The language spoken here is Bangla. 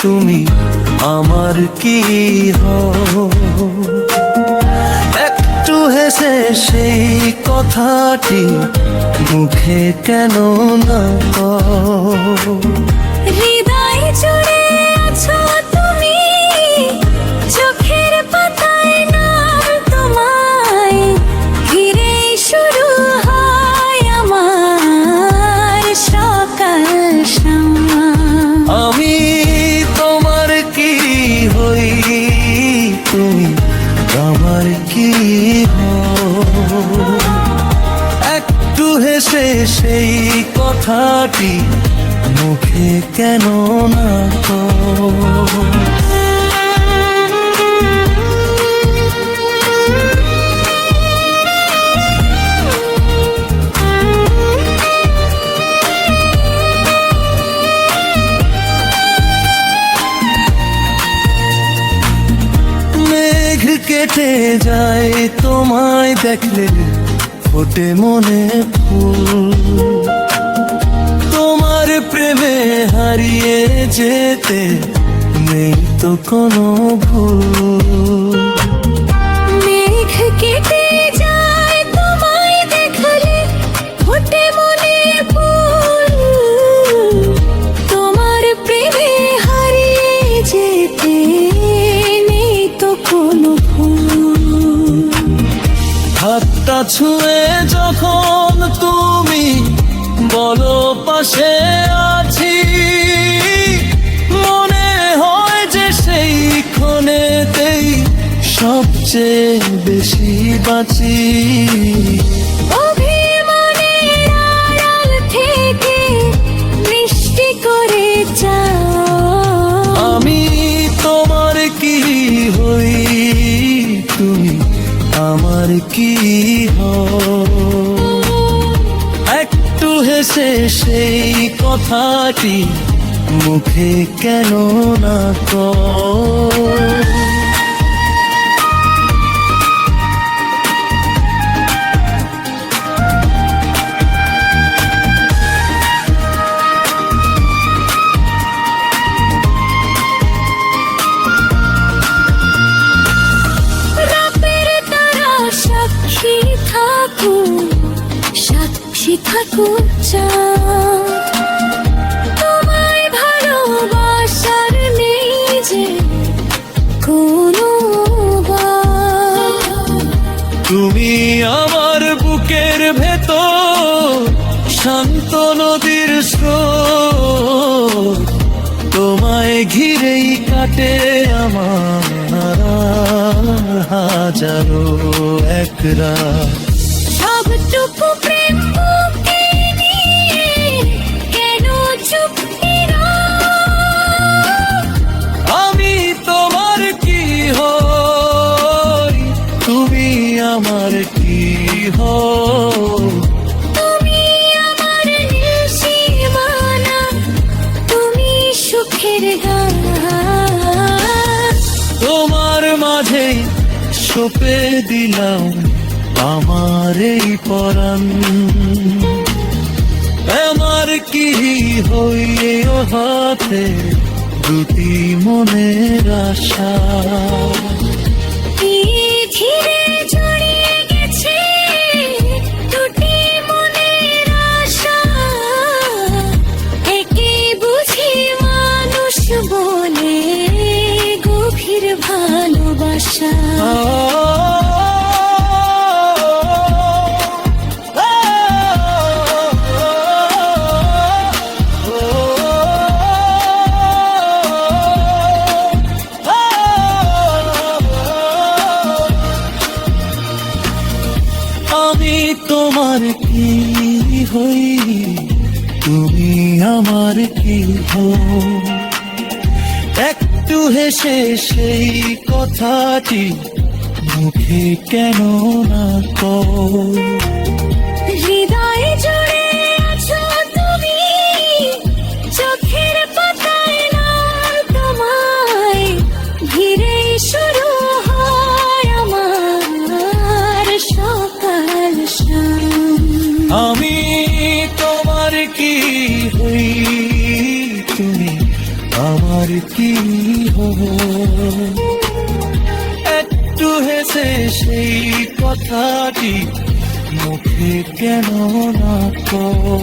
তুমি আমার কি হও। একটু হেসে সেই কথাটি মুখে কেন না কও। হৃদয় জুড়ে আছো তুমি, চোখের পাতায় নাম তোমায়, ঘিরে শুরু হয় আমার সকাল সময়। আমি তোমার কি হই, তুমি আমার কি হও। একটু হেসে সেই কথাটি মুখে কেন না কও। মেঘ কেটে যায় তোমায় দেখলে, ফোটে মনে ফুল। তোমার প্রেমে হারিয়ে যেতে নেই তো কোনো ভুল। মেঘ কেটে যায় তোমায় দেখলে, ফোটে মনে ফুল। তোমার প্রেমে হারিয়ে যেতে নেই তো কোনো ভুল। হাতটা ছুঁয়ে যখন তুমি বলো পাশে আছি, মনে হয় যে সেই ক্ষণেতেই সবচেয়ে বেশি বাঁচি। অভিমানের আড়াল থেকে মিষ্টি করে যাও। আমি তোমার কি হই, তুমি আমার কি হও। একটু হেসে সেই কথাটি মুখে কেন না কও। রাতের তারা সাক্ষী থাকুক, সাক্ষী থাকুক চাঁদ। তোমায় ভালোবাসার নেই যে কোনো বাদ। তুমি আমার বুকের ভেতর শান্ত নদীর স্রোত, তোমায় ঘিরেই কাটে আমার হাজারো এক রাত। সবটুকু প্রেম বুকে নিয়ে কেন চুপ নীরব? আমি তোমার কি হই, তুমি আমার কি হও। তুমি আমার নিশিমানা, তুমি সুখের গান। তোমার মাঝেই সঁপে দিলাম আমার এই পরাণ। আমার কি হই ও হাতে দুটি মনের আশা। ধীরে জড়িয়ে গেছে দুটি মনের আশা, একে বুঝি মানুষ বলে গভীর ভালোবাসা। আমি তোমার কি হই, তুমি আমার কি হও। একটু হেসে সেই কথাটি মুখে কেন না কও। হৃদয় জুড়ে আছো তুমি, চোখের পাতায় নাম তোমায়, ঘিরে শুরু হয় আমার সকাল শাম। আমি তোমার কি হই, তুমি আমার আর কি হবে? একটু হেসে সেই কথাটি মুখে কেন না কও?